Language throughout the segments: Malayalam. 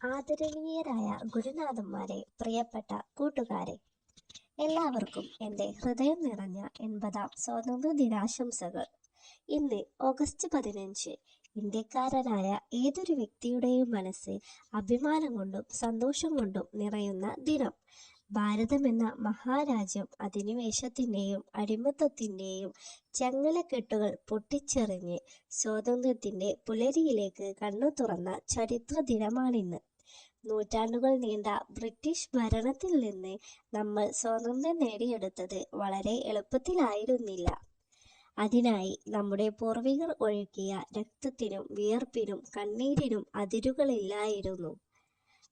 ആദരണീയരായ ഗുരുനാഥന്മാരെ, പ്രിയപ്പെട്ട കൂട്ടുകാരെ, എല്ലാവർക്കും എൻ്റെ ഹൃദയം നിറഞ്ഞ 80ാം സ്വാതന്ത്ര്യ ദിനാശംസകൾ. ഇന്ന് ഓഗസ്റ്റ് 15 ഇന്ത്യക്കാരനായ ഏതൊരു വ്യക്തിയുടെയും മനസ്സ് അഭിമാനം കൊണ്ടും സന്തോഷം കൊണ്ടും നിറയുന്ന ദിനം. ഭാരതം എന്ന മഹാരാജ്യം അധിനിവേശത്തിൻ്റെയും അടിമത്തത്തിൻ്റെയും ചങ്ങലക്കെട്ടുകൾ പൊട്ടിച്ചെറിഞ്ഞ് സ്വാതന്ത്ര്യത്തിൻ്റെ പുലരിയിലേക്ക് കണ്ണു തുറന്ന ചരിത്ര ദിനമാണിന്ന്. നൂറ്റാണ്ടുകൾ നീണ്ട ബ്രിട്ടീഷ് ഭരണത്തിൽ നിന്ന് നമ്മൾ സ്വാതന്ത്ര്യം നേടിയെടുത്തത് വളരെ എളുപ്പത്തിലായിരുന്നില്ല. അതിനായി നമ്മുടെ പൂർവികർ ഒഴുക്കിയ രക്തത്തിനും വിയർപ്പിനും കണ്ണീരിനും അതിരുകളില്ലായിരുന്നു.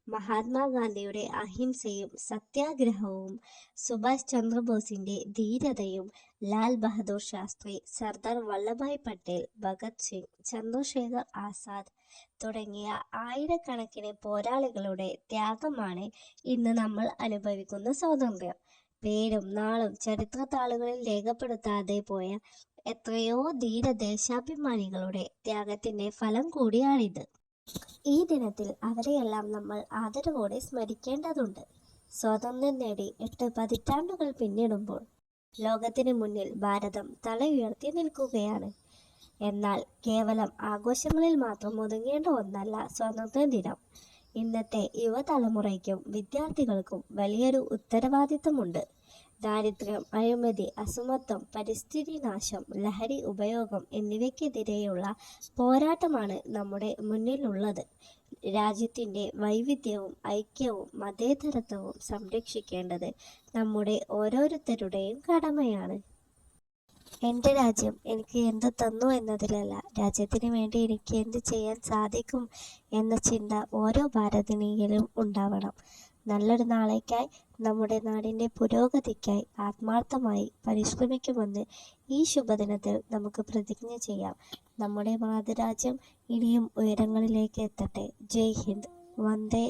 മഹാത്മാഗാന്ധിയുടെ അഹിംസയും സത്യാഗ്രഹവും, സുഭാഷ് ചന്ദ്രബോസിന്റെ ധീരതയും, ലാൽ ബഹദൂർ ശാസ്ത്രി, സർദാർ വല്ലഭായ് പട്ടേൽ, ഭഗത് സിംഗ്, ചന്ദ്രശേഖർ ആസാദ് തുടങ്ങിയ ആയിരക്കണക്കിന് പോരാളികളുടെ ത്യാഗമാണ് ഇന്ന് നമ്മൾ അനുഭവിക്കുന്ന സ്വാതന്ത്ര്യം. പേരും നാളും ചരിത്ര താളുകളിൽ രേഖപ്പെടുത്താതെ പോയ എത്രയോ ധീര ദേശാഭിമാനികളുടെ ത്യാഗത്തിന്റെ ഫലം കൂടിയാണിത്. ഈ ദിനത്തിൽ അവരെയെല്ലാം നമ്മൾ ആദരവോടെ സ്മരിക്കേണ്ടതുണ്ട്. സ്വാതന്ത്ര്യം നേടി 8 പതിറ്റാണ്ടുകൾ പിന്നിടുമ്പോൾ ലോകത്തിന് മുന്നിൽ ഭാരതം തല ഉയർത്തി നിൽക്കുകയാണ്. എന്നാൽ കേവലം ആഘോഷങ്ങളിൽ മാത്രം ഒതുങ്ങേണ്ട ഒന്നല്ല സ്വാതന്ത്ര്യ ദിനം. ഇന്നത്തെ യുവതലമുറയ്ക്കും വിദ്യാർത്ഥികൾക്കും വലിയൊരു ഉത്തരവാദിത്തമുണ്ട്. ദാരിദ്ര്യം, അഴിമതി, അസമത്വം, പരിസ്ഥിതി നാശം, ലഹരി ഉപയോഗം എന്നിവയ്ക്കെതിരെയുള്ള പോരാട്ടമാണ് നമ്മുടെ മുന്നിലുള്ളത്. രാജ്യത്തിൻ്റെ വൈവിധ്യവും ഐക്യവും മതേതരത്വവും സംരക്ഷിക്കേണ്ടത് നമ്മുടെ ഓരോരുത്തരുടെയും കടമയാണ്. എൻ്റെ രാജ്യം എനിക്ക് എന്ത് തന്നു എന്നതിലല്ല, രാജ്യത്തിന് വേണ്ടി എനിക്ക് എന്ത് ചെയ്യാൻ സാധിക്കും എന്ന ചിന്ത ഓരോ ഭാരതീയനിലും ഉണ്ടാവണം. നല്ലൊരു നാളേക്കായി, നമ്മുടെ നാടിൻ്റെ പുരോഗതിക്കായി ആത്മാർത്ഥമായി പരിശ്രമിക്കുമെന്ന് ഈ ശുഭദിനത്തിൽ നമുക്ക് പ്രതിജ്ഞ ചെയ്യാം. നമ്മുടെ മാതൃരാജ്യം ഇനിയും ഉയരങ്ങളിലേക്ക് എത്തട്ടെ. ജയ് ഹിന്ദ്. വന്ദേ